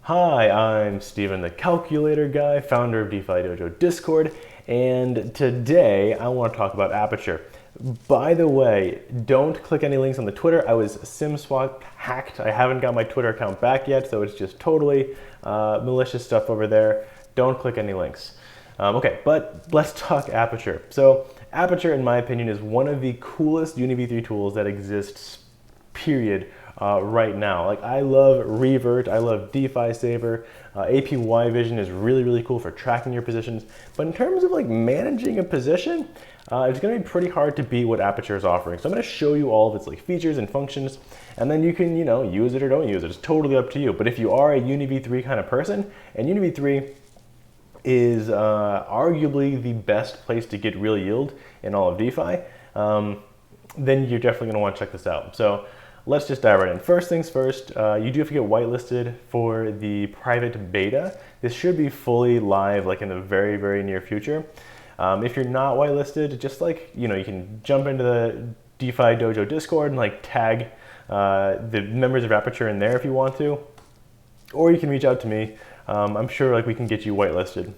Hi, I'm Steven, the calculator guy, founder of DeFi Dojo Discord, and today I want to talk about Aperture. By the way, don't click any links on the Twitter. I was SimSwap hacked. I haven't got my Twitter account back yet, so it's just totally malicious stuff over there. Don't click any links. Okay, but let's talk Aperture. So Aperture, in my opinion, is one of the coolest UniV3 tools that exists, period. Right now. Like, I love Revert, I love DeFi Saver, APY Vision is really cool for tracking your positions, but in terms of like managing a position, it's going to be pretty hard to beat what Aperture is offering. So I'm going to show you all of its like features and functions, and then you can, use it or don't use it. It's totally up to you. But if you are a UniV3 kind of person, and UniV3 is arguably the best place to get real yield in all of DeFi, then you're definitely going to want to check this out. So let's just dive right in. First things first, you do have to get whitelisted for the private beta. This should be fully live like in the very near future. If you're not whitelisted, just like, you can jump into the DeFi Dojo Discord and like tag the members of Aperture in there if you want to, or you can reach out to me. I'm sure like we can get you whitelisted.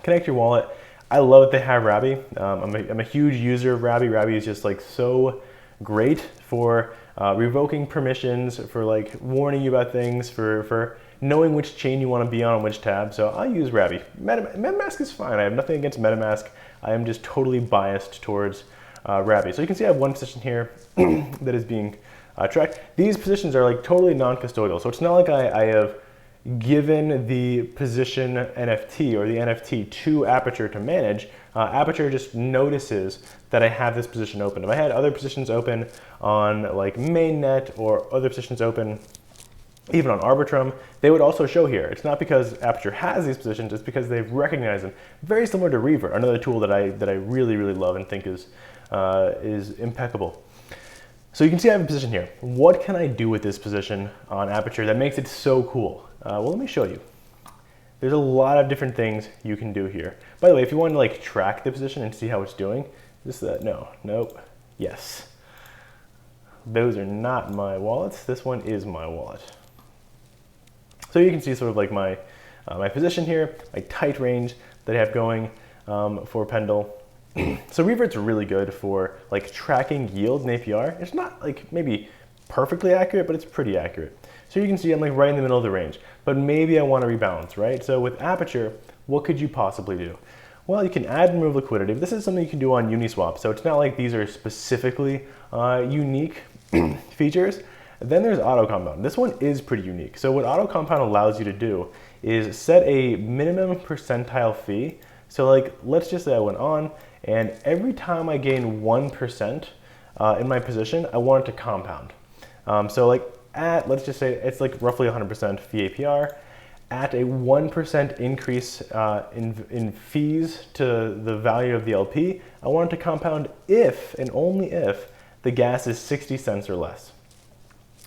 Connect your wallet. I love that they have Rabby. I'm a huge user of Rabby. Rabby is just like so great for revoking permissions, for like warning you about things, for knowing which chain you want to be on which tab. So I'll use Rabby. MetaMask is fine. I have nothing against MetaMask. I am just totally biased towards Rabby. So you can see I have one position here that is being tracked. These positions are like totally non-custodial. So it's not like I have given the position NFT or the NFT to Aperture to manage. Aperture just notices that I have this position open. If I had other positions open on like mainnet or other positions open even on Arbitrum, they would also show here. It's not because Aperture has these positions, it's because they've recognized them. Very similar to Revert, another tool that I really love and think is impeccable. So you can see I have a position here. What can I do with this position on Aperture that makes it so cool? Well, let me show you. There's a lot of different things you can do here. By the way, if you want to like track the position and see how it's doing, nope, yes. Those are not my wallets. This one is my wallet. So you can see sort of like my position here, my tight range that I have going for Pendle. So Revert's really good for like tracking yield and APR. It's not like maybe perfectly accurate, but it's pretty accurate. So you can see I'm like right in the middle of the range, but maybe I want to rebalance, right? So with Aperture, what could you possibly do? Well, you can add and remove liquidity, but this is something you can do on Uniswap. So it's not like these are specifically unique features. Then there's auto compound. This one is pretty unique. So what auto compound allows you to do is set a minimum percentile fee. So like, let's just say I went on, and every time I gain 1% in my position, I want it to compound. So like let's just say it's like roughly 100% fee APR. At a 1% increase in fees to the value of the LP, I want it to compound if and only if the gas is 60 cents or less.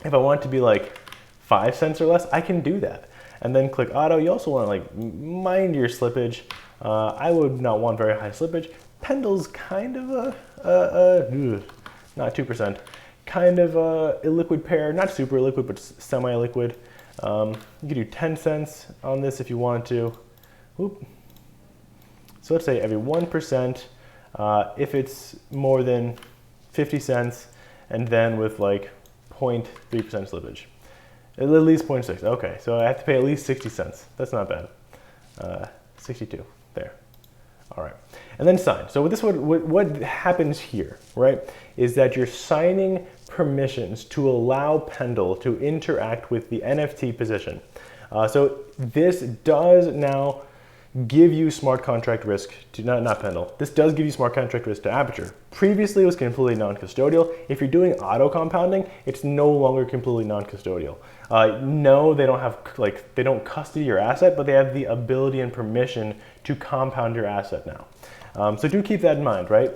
If I want it to be like 5 cents or less, I can do that. And then click auto. You also want to like mind your slippage. I would not want very high slippage. Pendle's kind of not 2%, kind of a illiquid pair, not super illiquid, but semi-liquid. You could do 10 cents on this if you wanted to. Oop. So let's say every 1%, if it's more than 50 cents, and then with like 0.3% slippage. At least 0.6, okay, so I have to pay at least 60 cents. That's not bad. 62, there. All right, and then sign. So with this, what happens here, right, is that you're signing permissions to allow Pendle to interact with the NFT position. So this does now give you smart contract risk to, not Pendle. This does give you smart contract risk to Aperture. Previously it was completely non-custodial. If you're doing auto compounding, it's no longer completely non-custodial. No, they don't have they don't custody your asset, but they have the ability and permission to compound your asset now. So do keep that in mind, right?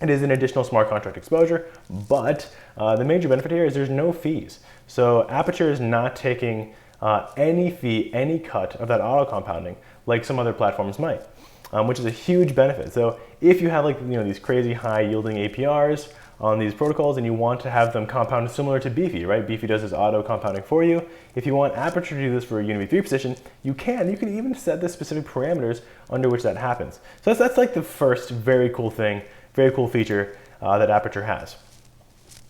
It is an additional smart contract exposure, but the major benefit here is there's no fees. So Aperture is not taking any fee, any cut of that auto compounding like some other platforms might, which is a huge benefit. So if you have like these crazy high yielding APRs, on these protocols and you want to have them compound similar to Beefy, right? Beefy does this auto compounding for you. If you want Aperture to do this for a UniV3 position, you can. You can even set the specific parameters under which that happens. So that's like the first very cool thing, very cool feature that Aperture has.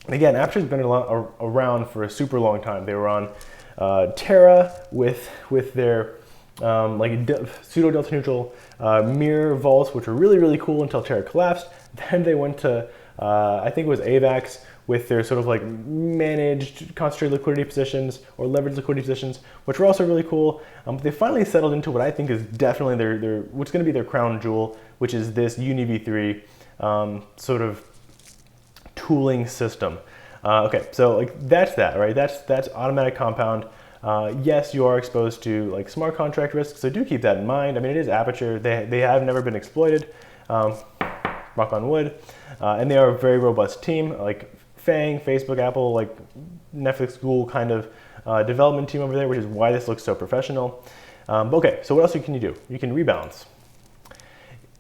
And again, Aperture's been around for a super long time. They were on Terra with their pseudo delta neutral mirror vaults, which were really, really cool until Terra collapsed. Then they went to, I think it was AVAX with their sort of like managed concentrated liquidity positions or leveraged liquidity positions, which were also really cool. But they finally settled into what I think is definitely what's going to be their crown jewel, which is this UniV3 sort of tooling system. Okay, so like that's that, right? That's automatic compound. Yes, you are exposed to like smart contract risks, so do keep that in mind. I mean, it is Aperture. They have never been exploited, knock on wood, and they are a very robust team, like Fang, Facebook, Apple, like Netflix, Google kind of development team over there, which is why this looks so professional. Okay, so what else can you do? You can rebalance.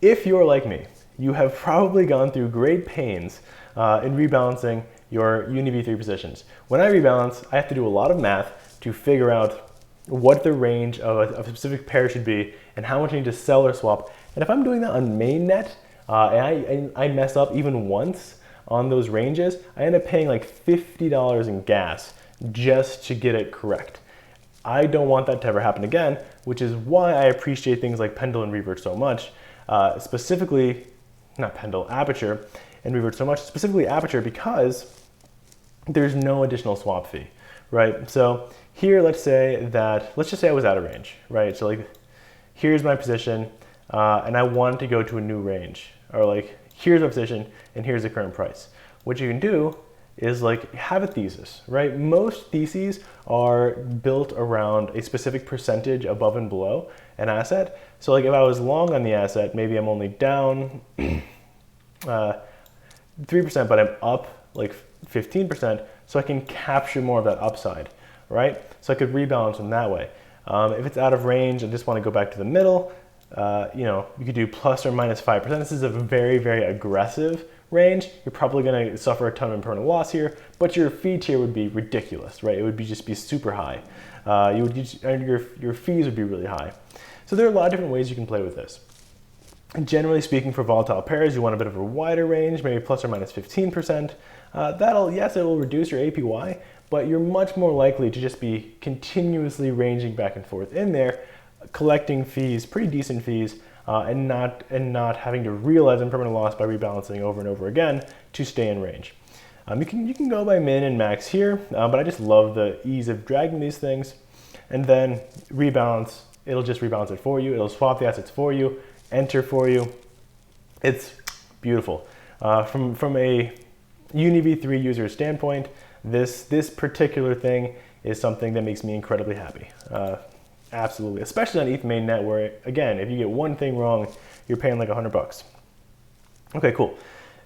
If you're like me, you have probably gone through great pains in rebalancing your UniV3 positions. When I rebalance, I have to do a lot of math to figure out what the range of a specific pair should be and how much I need to sell or swap. And if I'm doing that on mainnet and I mess up even once on those ranges, I end up paying like $50 in gas just to get it correct. I don't want that to ever happen again, which is why I appreciate things like Pendle and Revert so much, specifically, not Pendle, Aperture and Revert so much, specifically Aperture, because there's no additional swap fee, right? So here, let's just say I was out of range, right? So like, here's my position, and I want to go to a new range, or like, here's my position, and here's the current price. What you can do is like, have a thesis, right? Most theses are built around a specific percentage above and below an asset. So like, if I was long on the asset, maybe I'm only down 3%, but I'm up like 15%, so I can capture more of that upside, right? So I could rebalance in that way. If it's out of range and just want to go back to the middle, you could do plus or minus 5%. This is a very, very aggressive range. You're probably going to suffer a ton of impermanent loss here, but your fee tier would be ridiculous, right? It would just be super high. Your fees would be really high. So there are a lot of different ways you can play with this. Generally speaking, for volatile pairs, you want a bit of a wider range, maybe plus or minus 15%. Yes, it will reduce your APY, but you're much more likely to just be continuously ranging back and forth in there, collecting fees, pretty decent fees, and not having to realize impermanent loss by rebalancing over and over again to stay in range. You can go by min and max here, but I just love the ease of dragging these things, and then rebalance. It'll just rebalance it for you. It'll swap the assets for you, enter for you. It's beautiful. From a UniV3 user standpoint, this particular thing is something that makes me incredibly happy. Absolutely, especially on ETH mainnet, where again, if you get one thing wrong, you're paying like $100. Okay, cool.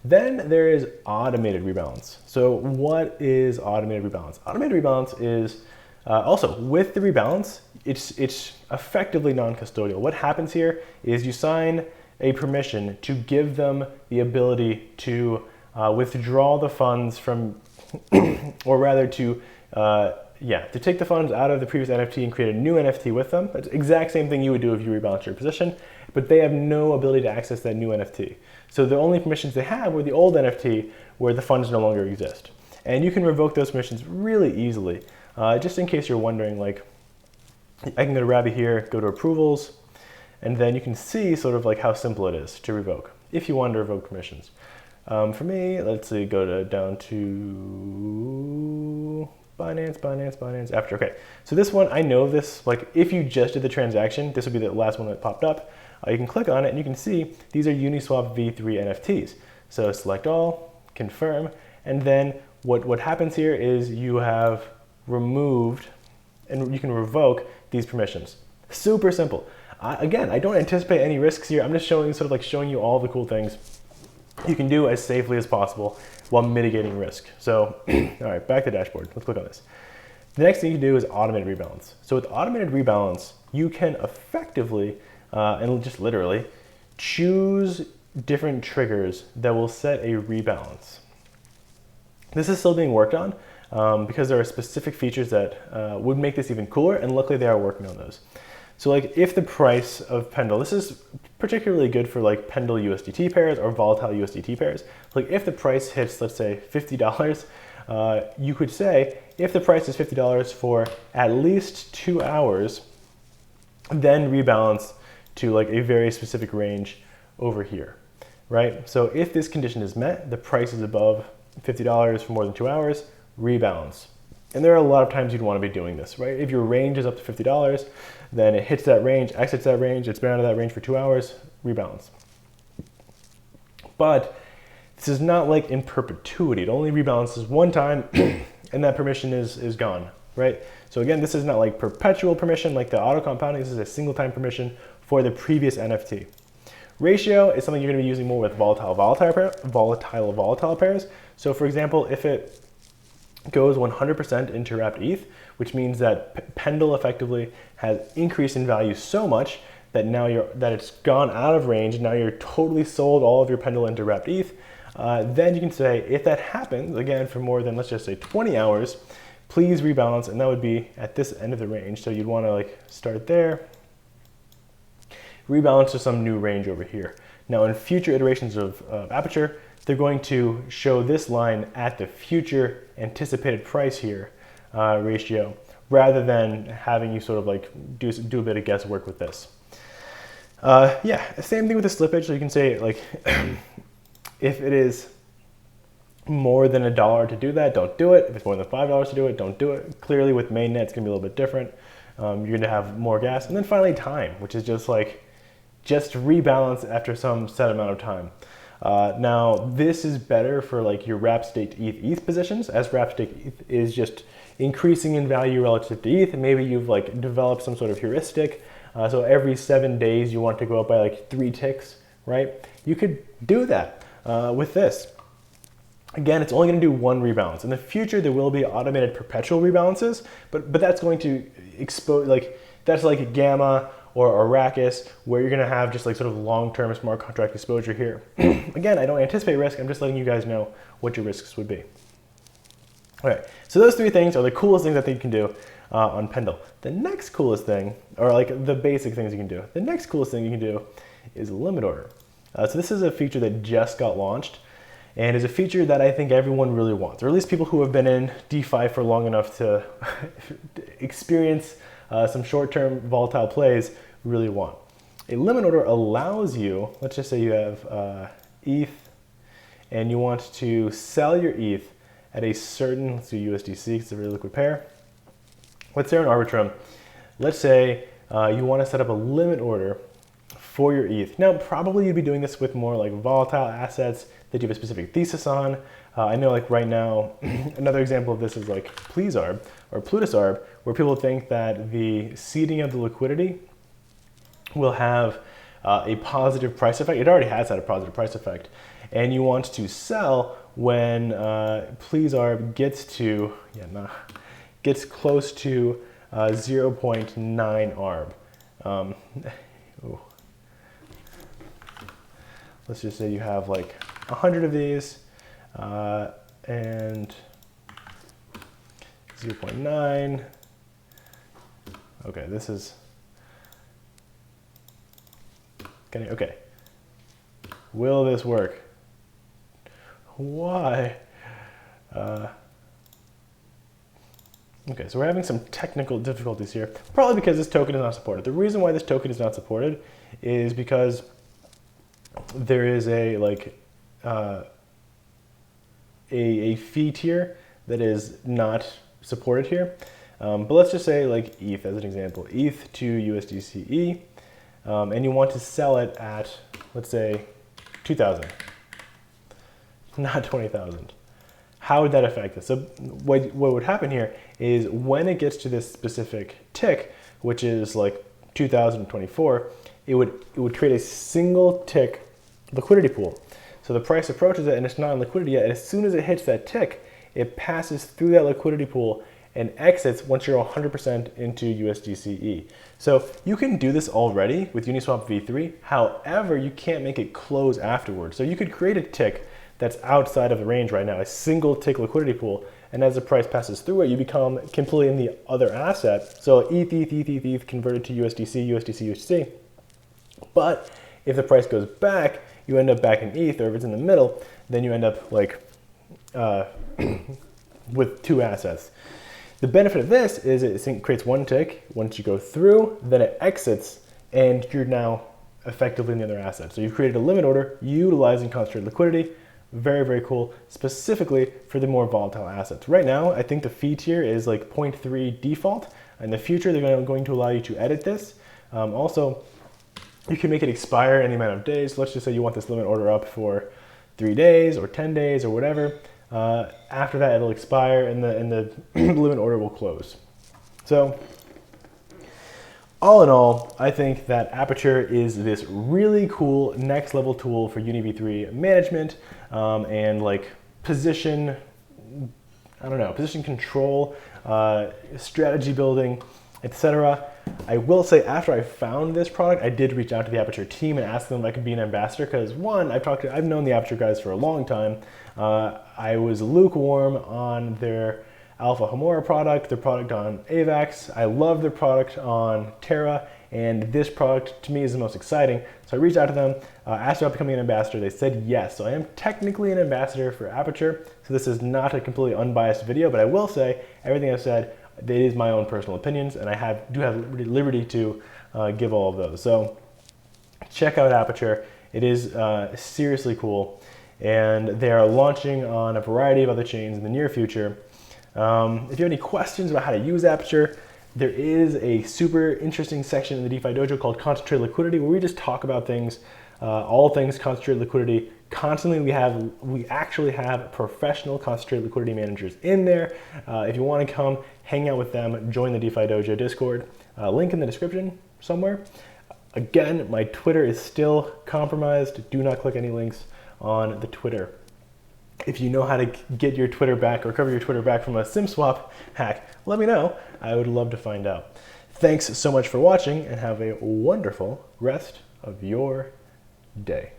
Then there is automated rebalance. So what is automated rebalance? Automated rebalance is also with the rebalance, it's effectively non-custodial. What happens here is you sign a permission to give them the ability to withdraw the funds from, or rather to take the funds out of the previous NFT and create a new NFT with them. That's the exact same thing you would do if you rebalance your position, but they have no ability to access that new NFT. So the only permissions they have were the old NFT where the funds no longer exist. And you can revoke those permissions really easily. Just in case you're wondering, like, I can go to Rabby here, go to approvals, and then you can see sort of like how simple it is to revoke, if you want to revoke permissions. For me, let's see, down to Binance, Aperture. Okay, so this one, I know this, like if you just did the transaction, this would be the last one that popped up. You can click on it and you can see these are Uniswap V3 NFTs. So select all, confirm, and then what happens here is you have removed, and you can revoke these permissions. Super simple. Again, I don't anticipate any risks here. I'm just showing you all the cool things you can do as safely as possible while mitigating risk. So, all right, back to the dashboard. Let's click on this. The next thing you can do is automated rebalance. So with automated rebalance, you can effectively, and just literally, choose different triggers that will set a rebalance. This is still being worked on because there are specific features that would make this even cooler, and luckily they are working on those. So like if the price of Pendle, this is particularly good for like Pendle USDT pairs or volatile USDT pairs. Like if the price hits, let's say $50, you could say if the price is $50 for at least 2 hours, then rebalance to like a very specific range over here, right? So if this condition is met, the price is above $50 for more than 2 hours, rebalance. And there are a lot of times you'd want to be doing this, right? If your range is up to $50, then it hits that range, exits that range, it's been out of that range for 2 hours, rebalance. But this is not like in perpetuity. It only rebalances one time and that permission is gone, right? So again, this is not like perpetual permission like the auto compounding. This is a single time permission for the previous NFT. Ratio is something you're going to be using more with volatile pairs. So for example, if it goes 100% into wrapped ETH, which means that Pendle effectively has increased in value so much that now it's gone out of range. Now you're totally sold all of your Pendle into wrapped ETH. Then you can say, if that happens again for more than, let's just say 20 hours, please rebalance, and that would be at this end of the range. So you'd want to like start there, rebalance to some new range over here. Now in future iterations of Aperture, they're going to show this line at the future anticipated price here ratio, rather than having you sort of like do a bit of guesswork with this. Yeah, same thing with the slippage. So you can say like, if it is more than $1 to do that, don't do it. If it's more than $5 to do it, don't do it. Clearly with mainnet, it's gonna be a little bit different. You're gonna have more gas. And then finally time, which is just rebalance after some set amount of time. Now this is better for like your wrap staked ETH positions, as wrap staked ETH is just increasing in value relative to ETH. And maybe you've like developed some sort of heuristic. So every 7 days you want to go up by like 3 ticks, right? You could do that with this. Again, it's only going to do one rebalance. In the future, there will be automated perpetual rebalances, but that's going to expose, like, that's like Gamma or Arrakis, where you're going to have just like sort of long-term smart contract exposure here. Again, I don't anticipate risk. I'm just letting you guys know what your risks would be. All right, so those 3 things are the coolest things I think you can do on Pendle. The next coolest thing, or like the basic things you can do, the next coolest thing you can do is limit order. So this is a feature that just got launched, and is a feature that I think everyone really wants, or at least people who have been in DeFi for long enough to experience some short-term volatile plays really want. A limit order allows you, let's just say you have ETH, and you want to sell your ETH at a certain, let's do USDC, it's a really liquid pair. Let's say an Arbitrum. Let's say you want to set up a limit order for your ETH. Now, probably you'd be doing this with more like volatile assets that you have a specific thesis on. I know like right now, another example of this is like Plezarb or Plutusarb, where people think that the seeding of the liquidity will have a positive price effect. It already has had a positive price effect. And you want to sell when Plezarb gets to, gets close to 0.9 ARB. Let's just say you have like 100 of these and 0.9. Okay, this is, okay. Will this work? Why? Okay, so we're having some technical difficulties here, probably because this token is not supported. The reason why this token is not supported is because there is a fee tier that is not supported here. But let's just say like ETH as an example, ETH to USDCE, and you want to sell it at, let's say, 2,000, not 20,000. How would that affect this? So what would happen here is when it gets to this specific tick, which is like 2024, it would create a single tick liquidity pool. So the price approaches it and it's not in liquidity yet. And as soon as it hits that tick, it passes through that liquidity pool and exits once you're 100% into USDCE. So you can do this already with Uniswap v3. However, you can't make it close afterwards. So you could create a tick that's outside of the range right now, a single tick liquidity pool. And as the price passes through it, you become completely in the other asset. So ETH converted to USDC, USDC, USDC. But if the price goes back, you end up back in ETH, or if it's in the middle, then you end up like with two assets. The benefit of this is it creates one tick. Once you go through, then it exits, and you're now effectively in the other asset. So you've created a limit order utilizing concentrated liquidity. Very, very cool, specifically for the more volatile assets. Right now, I think the fee tier is like 0.3 default. In the future, they're going to allow you to edit this. Also, you can make it expire any amount of days. Let's just say you want this limit order up for 3 days or 10 days or whatever. After that, it'll expire and the limit order will close. So all in all, I think that Aperture is this really cool next level tool for UniV3 management and like position control, strategy building, etc. I will say after I found this product, I did reach out to the Aperture team and ask them if I could be an ambassador because one, I've known the Aperture guys for a long time. I was lukewarm on their Alpha Homora product, their product on AVAX. I love their product on Terra, and this product to me is the most exciting. So I reached out to them, asked about becoming an ambassador. They said yes. So I am technically an ambassador for Aperture. So this is not a completely unbiased video, but I will say everything I've said, it is my own personal opinions, and I do have liberty to give all of those. So check out Aperture. It is seriously cool, and they are launching on a variety of other chains in the near future. If you have any questions about how to use Aperture, there is a super interesting section in the DeFi Dojo called Concentrated Liquidity, where we just talk about things, all things concentrated liquidity. Constantly, we actually have professional concentrated liquidity managers in there. If you want to come hang out with them, join the DeFi Dojo Discord. Link in the description somewhere. Again, my Twitter is still compromised. Do not click any links on the Twitter. If you know how to get your Twitter back or recover your Twitter back from a SIM swap hack, let me know. I would love to find out. Thanks so much for watching, and have a wonderful rest of your day.